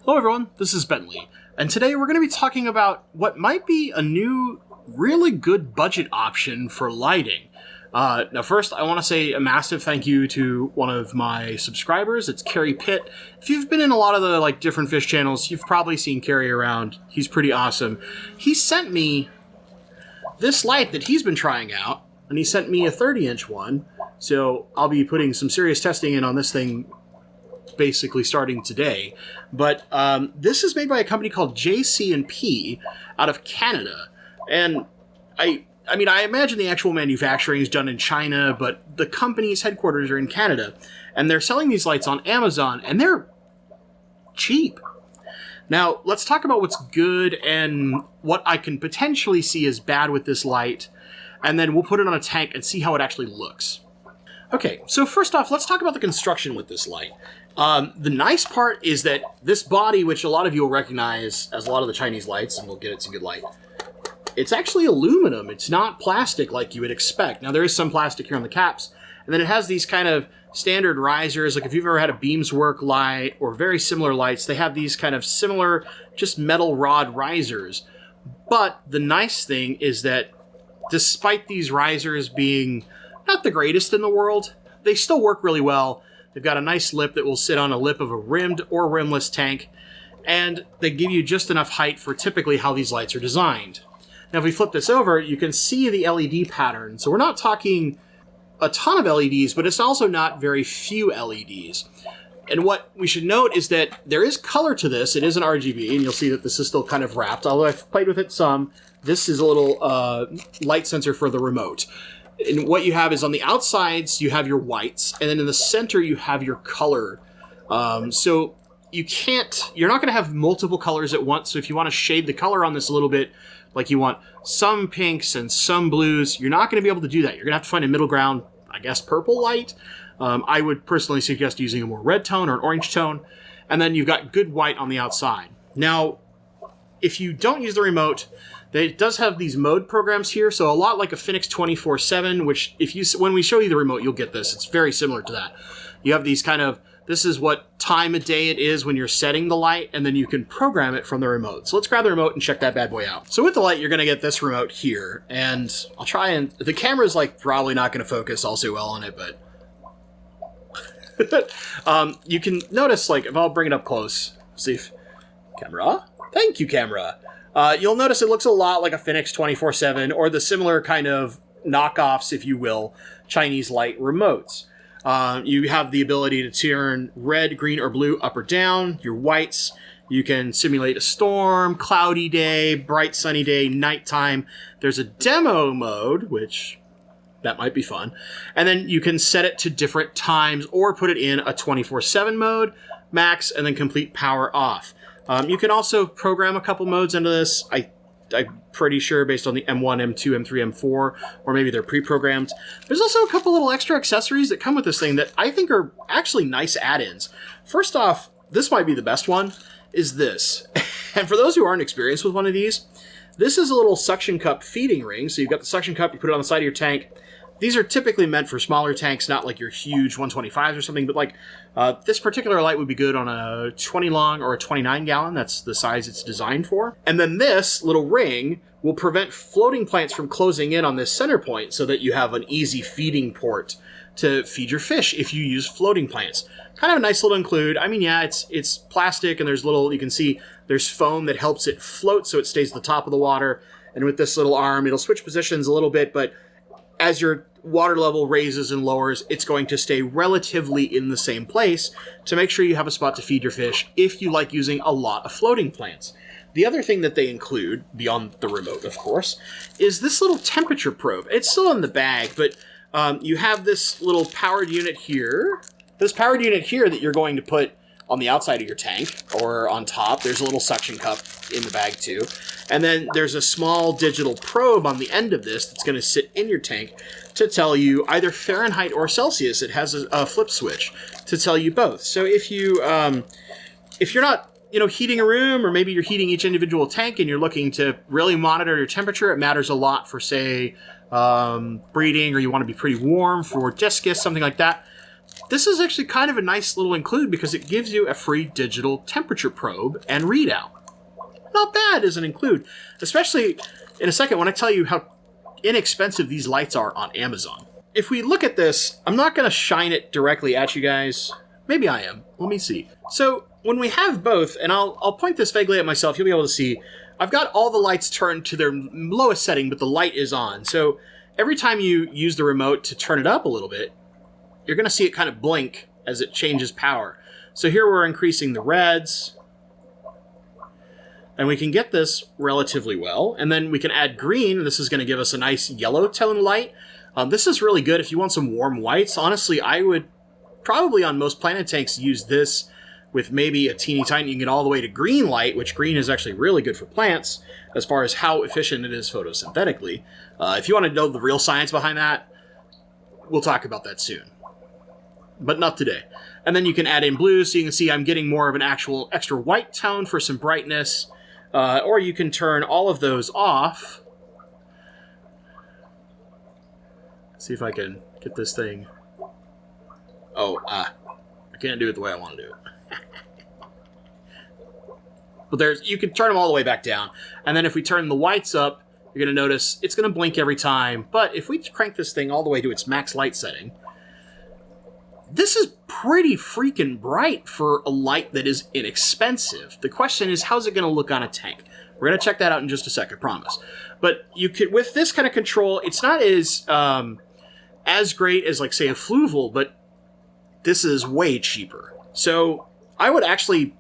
Hello everyone, this is Bentley, and today we're going to be talking about what might be a new, really good budget option for lighting. Now first, I want to say a massive thank you to one of my subscribers. It's Kerry. If you've been in a lot of the different fish channels, you've probably seen Kerry around. He's pretty awesome. He sent me this light that he's been trying out, and he sent me a 30-inch one, so I'll be putting some serious testing in on this thing basically starting today. But this is made by a company called JC&P out of Canada, and I mean, I imagine the actual manufacturing is done in China, but the company's headquarters are in Canada, and they're selling these lights on Amazon, and they're cheap. Now, let's talk about what's good and what I can potentially see as bad with this light, and then we'll put it on a tank and see how it actually looks. Okay, so first off, let's talk about the construction with this light. The nice part is that this body, which a lot of you will recognize as a lot of the Chinese lights, and we'll get it some good light, it's actually aluminum. It's not plastic like you would expect. Now, there is some plastic here on the caps, and then it has these kind of standard risers. Like if you've ever had a Beamswork light or very similar lights, they have these kind of similar, just metal rod risers. But the nice thing is that despite these risers being not the greatest in the world, they still work really well. They've got a nice lip that will sit on a lip of a rimmed or rimless tank, and they give you just enough height for typically how these lights are designed. Now, if we flip this over, you can see the LED pattern. So we're not talking a ton of LEDs, but it's also not very few LEDs. And what we should note is that there is color to this. It is an RGB, and you'll see that this is still kind of wrapped, although I've played with it some. This is a little light sensor for the remote. And what you have is on the outsides, you have your whites, and then in the center, you have your color. So you're not going to have multiple colors at once. So if you want to shade the color on this a little bit, like you want some pinks and some blues, you're not going to be able to do that. You're going to have to find a middle ground, I guess, purple light. I would personally suggest using a more red tone or an orange tone. And then you've got good white on the outside. Now, if you don't use the remote, it does have these mode programs here, so a lot like a Phoenix 24/7, which when we show you the remote, you'll get this. It's very similar to that. You have these this is what time of day it is when you're setting the light, and then you can program it from the remote. So let's grab the remote and check that bad boy out. So with the light, you're going to get this remote here, and I'll try and... The camera's probably not going to focus all too well on it, but... you can notice, if I'll bring it up close, see if... Camera? Thank you, camera. You'll notice it looks a lot like a Phoenix 24/7 or the similar kind of knockoffs, if you will, Chinese light remotes. You have the ability to turn red, green, or blue up or down. Your whites, you can simulate a storm, cloudy day, bright sunny day, nighttime. There's a demo mode, which that might be fun. And then you can set it to different times or put it in a 24/7 mode, max, and then complete power off. You can also program a couple modes into this. I'm pretty sure based on the M1, M2, M3, M4, or maybe they're pre-programmed. There's also a couple little extra accessories that come with this thing that I think are actually nice add-ins. First off, this might be the best one, is this. And for those who aren't experienced with one of these, this is a little suction cup feeding ring. So you've got the suction cup, you put it on the side of your tank. These are typically meant for smaller tanks, not like your huge 125s or something, but this particular light would be good on a 20 long or a 29 gallon. That's the size it's designed for. And then this little ring will prevent floating plants from closing in on this center point so that you have an easy feeding port to feed your fish if you use floating plants. Kind of a nice little include. I mean, yeah, it's plastic, and you can see there's foam that helps it float so it stays at the top of the water. And with this little arm, it'll switch positions a little bit, but as your water level raises and lowers, it's going to stay relatively in the same place to make sure you have a spot to feed your fish if you like using a lot of floating plants. The other thing that they include, beyond the remote, of course, is this little temperature probe. It's still in the bag, but you have this little powered unit here. This powered unit here that you're going to put on the outside of your tank or on top. There's a little suction cup in the bag too. And then there's a small digital probe on the end of this that's going to sit in your tank to tell you either Fahrenheit or Celsius. It has a flip switch to tell you both. So if you're not heating a room, or maybe you're heating each individual tank and you're looking to really monitor your temperature, it matters a lot for, say, breeding, or you want to be pretty warm for discus, something like that. this is actually kind of a nice little include because it gives you a free digital temperature probe and readout. Not bad as an include, especially in a second when I tell you how inexpensive these lights are on Amazon. If we look at this, I'm not going to shine it directly at you guys. Maybe I am. Let me see. So when we have both, and I'll point this vaguely at myself, you'll be able to see, I've got all the lights turned to their lowest setting, but the light is on. So every time you use the remote to turn it up a little bit, you're going to see it kind of blink as it changes power. So here we're increasing the reds, and we can get this relatively well. And then we can add green. This is going to give us a nice yellow tone light. This is really good if you want some warm whites. Honestly, I would probably on most planet tanks use this with maybe a teeny tiny. You can get all the way to green light, which green is actually really good for plants as far as how efficient it is photosynthetically. If you want to know the real science behind that, we'll talk about that soon. But not today. And then you can add in blue, so you can see I'm getting more of an actual extra white tone for some brightness. Or you can turn all of those off. See if I can get this thing. Oh, I can't do it the way I want to do it. But you can turn them all the way back down. And then if we turn the whites up, you're going to notice it's going to blink every time. But if we crank this thing all the way to its max light setting, this is pretty freaking bright for a light that is inexpensive. The question is, how's it going to look on a tank? We're going to check that out in just a second, promise. But you could, with this kind of control, it's not as great as, like, say, a Fluval, but this is way cheaper. So I would actually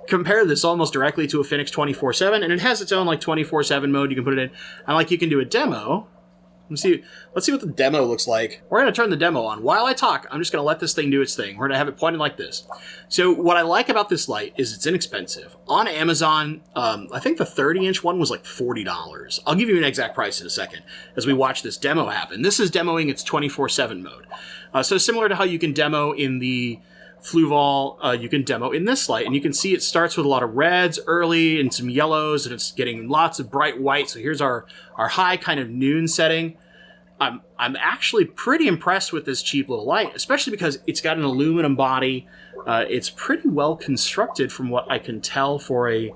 compare this almost directly to a Phoenix 24/7, and it has its own, like, 24/7 mode you can put it in. And, like, you can do a demo. Let's see what the demo looks like. We're going to turn the demo on. While I talk, I'm just going to let this thing do its thing. We're going to have it pointed like this. So what I like about this light is it's inexpensive. On Amazon, I think the 30-inch one was like $40. I'll give you an exact price in a second as we watch this demo happen. This is demoing its 24/7 mode. So similar to how you can demo in the Fluval, you can demo in this light. And you can see it starts with a lot of reds early and some yellows, and it's getting lots of bright white. So here's our high kind of noon setting. I'm actually pretty impressed with this cheap little light, especially because it's got an aluminum body. It's pretty well constructed from what I can tell for an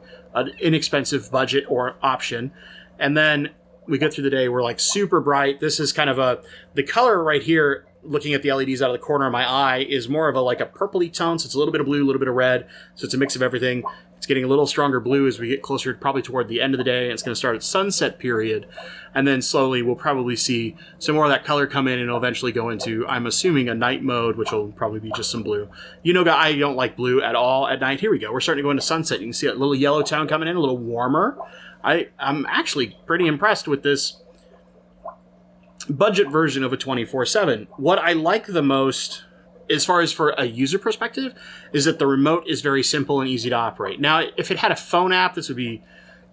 inexpensive budget or option. And then we go through the day, we're like super bright. This is kind of the color right here, looking at the LEDs out of the corner of my eye, is more of like a purpley tone. So it's a little bit of blue, a little bit of red. So it's a mix of everything. It's getting a little stronger blue as we get closer, probably toward the end of the day. It's going to start at sunset period. And then slowly we'll probably see some more of that color come in, and it'll eventually go into, I'm assuming, a night mode, which will probably be just some blue. You know, I don't like blue at all at night. Here we go. We're starting to go into sunset. You can see that little yellow tone coming in, a little warmer. I'm actually pretty impressed with this budget version of a 24/7. What I like the most, as far as for a user perspective, is that the remote is very simple and easy to operate. Now, if it had a phone app, this would be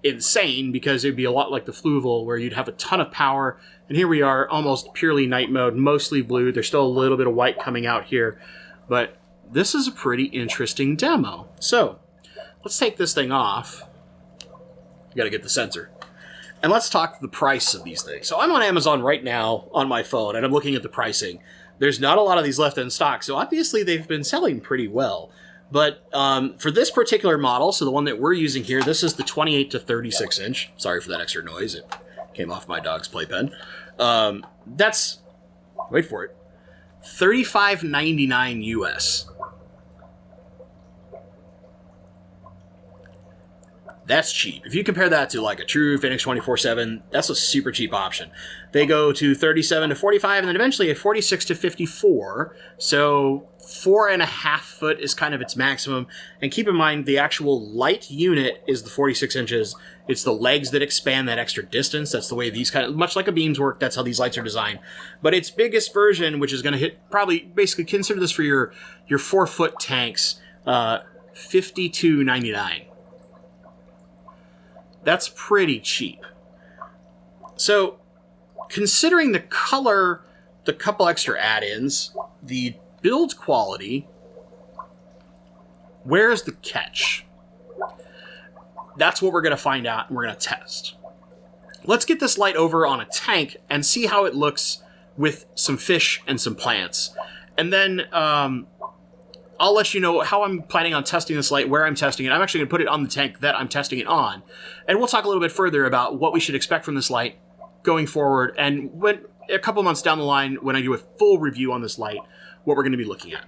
insane because it would be a lot like the Fluval, where you'd have a ton of power. And here we are, almost purely night mode, mostly blue. There's still a little bit of white coming out here. But this is a pretty interesting demo. So let's take this thing off. You got to get the sensor. And let's talk the price of these things. So I'm on Amazon right now on my phone, and I'm looking at the pricing. There's not a lot of these left in stock, so obviously they've been selling pretty well. But for this particular model, so the one that we're using here, this is the 28 to 36 inch. Sorry for that extra noise. It came off my dog's playpen. That's, wait for it, $35.99 US. That's cheap. If you compare that to like a true Phoenix 24/7, that's a super cheap option. They go to 37 to 45, and then eventually a 46 to 54. So 4.5 foot is kind of its maximum. And keep in mind, the actual light unit is the 46 inches. It's the legs that expand that extra distance. That's the way these kind of, much like a beams work, that's how these lights are designed. But its biggest version, which is going to hit, probably basically consider this for your 4 foot tanks, $52.99. That's pretty cheap. So, considering the color, the couple extra add-ins, the build quality, where's the catch? That's what we're going to find out, and we're going to test. Let's get this light over on a tank and see how it looks with some fish and some plants. And then I'll let you know how I'm planning on testing this light, where I'm testing it. I'm actually going to put it on the tank that I'm testing it on. And we'll talk a little bit further about what we should expect from this light going forward, and when a couple months down the line, when I do a full review on this light, what we're going to be looking at.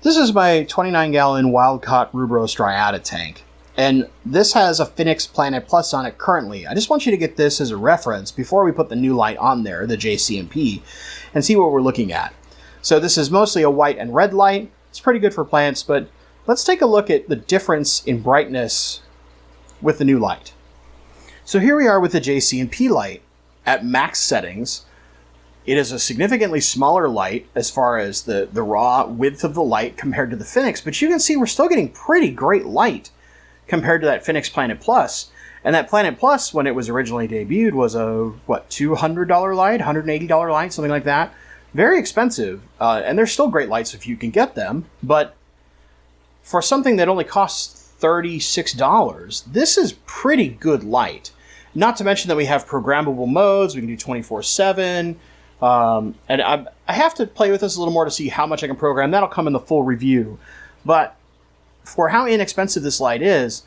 This is my 29-gallon wild-caught rubro striata tank, and this has a Phoenix Planet Plus on it currently. I just want you to get this as a reference before we put the new light on there, the JC&P, and see what we're looking at. So this is mostly a white and red light. It's pretty good for plants, but let's take a look at the difference in brightness with the new light. So here we are with the JC&P light at max settings. It is a significantly smaller light as far as the raw width of the light compared to the Phoenix, but you can see we're still getting pretty great light compared to that Phoenix Planet Plus. And that Planet Plus, when it was originally debuted, was a, $200 light, $180 light, something like that. Very expensive, and they're still great lights if you can get them, but for something that only costs $36, this is pretty good light. Not to mention that we have programmable modes, we can do 24/7, and I have to play with this a little more to see how much I can program. That'll come in the full review. But for how inexpensive this light is,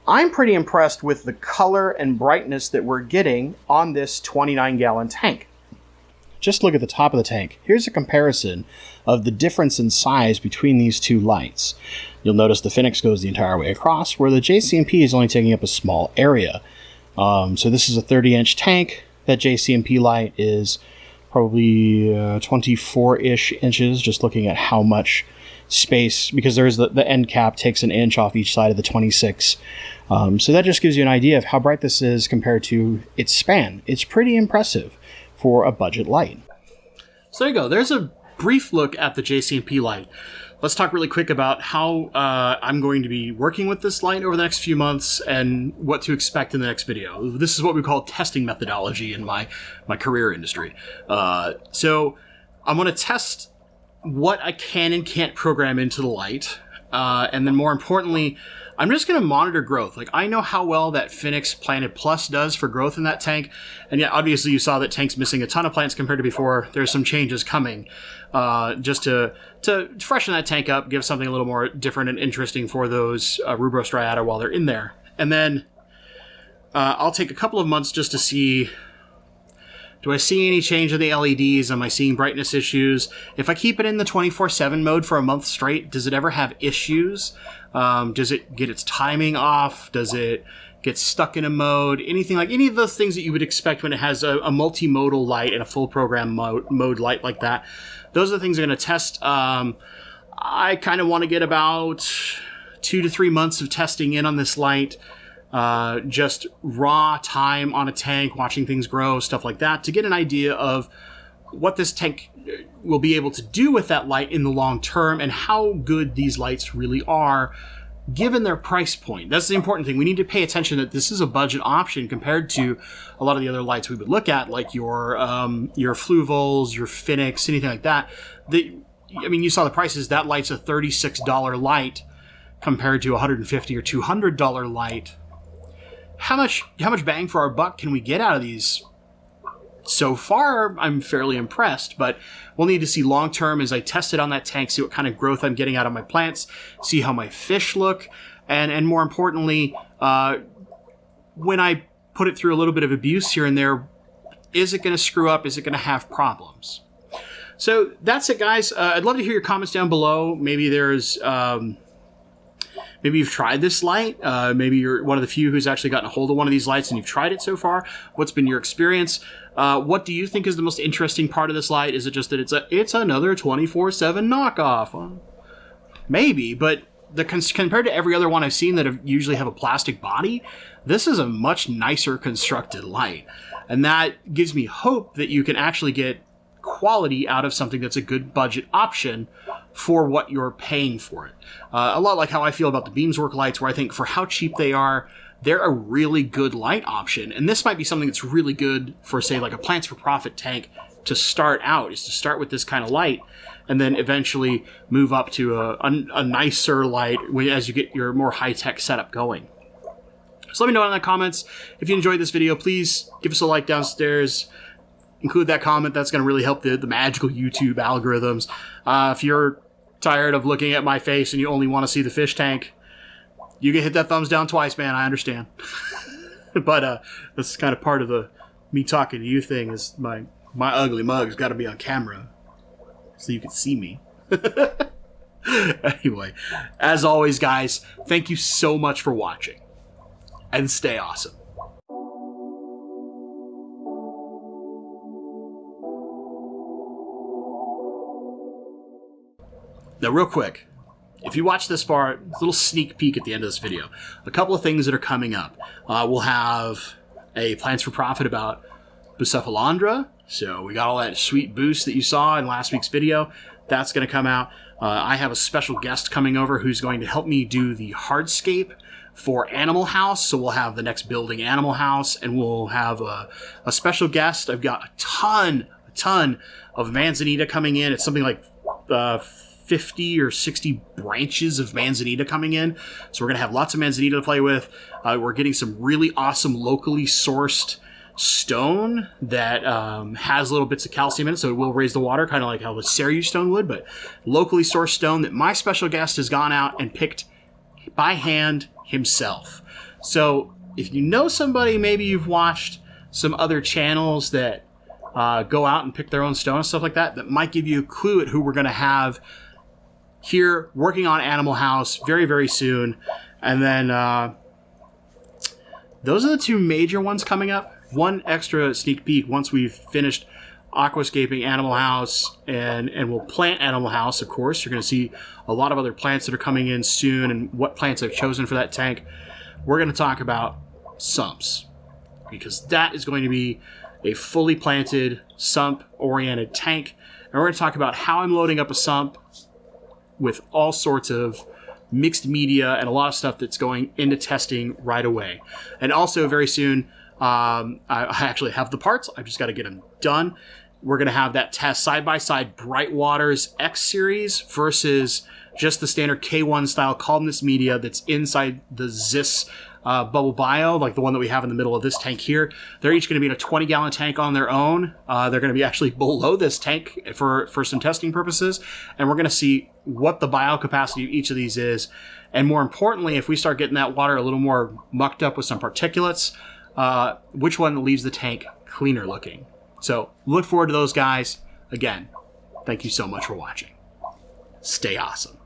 I'm pretty impressed with the color and brightness that we're getting on this 29-gallon tank. Just look at the top of the tank. Here's a comparison of the difference in size between these two lights. You'll notice the Phoenix goes the entire way across, where the JC&P is only taking up a small area. So this is a 30-inch tank. That JC&P light is probably 24-ish inches, just looking at how much space, because there's the end cap takes an inch off each side of the 26. So that just gives you an idea of how bright this is compared to its span. It's pretty impressive for a budget light. So there you go. There's a brief look at the JC&P light. Let's talk really quick about how I'm going to be working with this light over the next few months and what to expect in the next video. This is what we call testing methodology in my career industry. So I'm going to test what I can and can't program into the light. And then more importantly, I'm just going to monitor growth. Like, I know how well that Phoenix Planet Plus does for growth in that tank. And yeah, obviously you saw that tank's missing a ton of plants compared to before. There's some changes coming just to freshen that tank up, give something a little more different and interesting for those rubro striata while they're in there. And then I'll take a couple of months just to see, do I see any change in the LEDs? Am I seeing brightness issues? If I keep it in the 24/7 mode for a month straight, does it ever have issues? Does it get its timing off? Does it get stuck in a mode? Anything like any of those things that you would expect when it has a multimodal light and a full program mode light like that. Those are the things I'm going to test. I kind of want to get about 2 to 3 months of testing in on this light. Just raw time on a tank, watching things grow, stuff like that, to get an idea of what this tank will be able to do with that light in the long term and how good these lights really are given their price point. That's the important thing. We need to pay attention that this is a budget option compared to a lot of the other lights we would look at, like your Fluvols, your Phoenix, anything like that. You saw the prices. That light's a $36 light compared to a $150 or $200 light. How much bang for our buck can we get out of these? So far, I'm fairly impressed, but we'll need to see long-term as I test it on that tank, see what kind of growth I'm getting out of my plants, see how my fish look, and more importantly, when I put it through a little bit of abuse here and there, is it going to screw up? Is it going to have problems? So that's it, guys. I'd love to hear your comments down below. Maybe there's... Maybe you've tried this light. Maybe you're one of the few who's actually gotten a hold of one of these lights and you've tried it so far. What's been your experience? What do you think is the most interesting part of this light? Is it just that it's another 24/7 knockoff? Well, maybe, but compared to every other one I've seen that usually have a plastic body, this is a much nicer constructed light. And that gives me hope that you can actually get quality out of something that's a good budget option for what you're paying for it. A lot like how I feel about the Beamswork lights, where I think for how cheap they are, they're a really good light option. And this might be something that's really good for, say, like a Plants for Profit tank to start out, is to start with this kind of light and then eventually move up to a nicer light as you get your more high-tech setup going. So let me know in the comments. If you enjoyed this video, please give us a like downstairs. include that comment. That's going to really help the magical YouTube algorithms. If you're tired of looking at my face and you only want to see the fish tank, you can hit that thumbs down twice, man. I understand. But that's kind of part of the me talking to you thing is my ugly mug's got to be on camera so you can see me. Anyway, as always, guys, thank you so much for watching. And stay awesome. Now, real quick, if you watch this far, a little sneak peek at the end of this video. A couple of things that are coming up. We'll have a Plans for Profit about Bucephalandra. So we got all that sweet boost that you saw in last week's video. That's going to come out. I have a special guest coming over who's going to help me do the hardscape for Animal House. So we'll have the next building Animal House, and we'll have a special guest. I've got a ton of Manzanita coming in. It's something like 50 or 60 branches of Manzanita coming in. So we're going to have lots of Manzanita to play with. We're getting some really awesome locally sourced stone that has little bits of calcium in it, so it will raise the water, kind of like how the Ceru stone would, but locally sourced stone that my special guest has gone out and picked by hand himself. So if you know somebody, maybe you've watched some other channels that go out and pick their own stone and stuff like that, that might give you a clue at who we're going to have here working on Animal House very, very soon. And then those are the two major ones coming up. One extra sneak peek once we've finished aquascaping Animal House, and we'll plant Animal House, of course. You're going to see a lot of other plants that are coming in soon and what plants I've chosen for that tank. We're going to talk about sumps, because that is going to be a fully planted, sump-oriented tank. And we're going to talk about how I'm loading up a sump with all sorts of mixed media and a lot of stuff that's going into testing right away. And also very soon, I actually have the parts. I've just got to get them done. We're going to have that test side-by-side Bright Waters X Series versus just the standard K1 style columnist media that's inside the Zis Bubble Bio, like the one that we have in the middle of this tank here. They're each going to be in a 20-gallon tank on their own. They're going to be actually below this tank for some testing purposes. And we're going to see what the bio capacity of each of these is. And more importantly, if we start getting that water a little more mucked up with some particulates, which one leaves the tank cleaner looking. So look forward to those, guys. Again, thank you so much for watching. Stay awesome.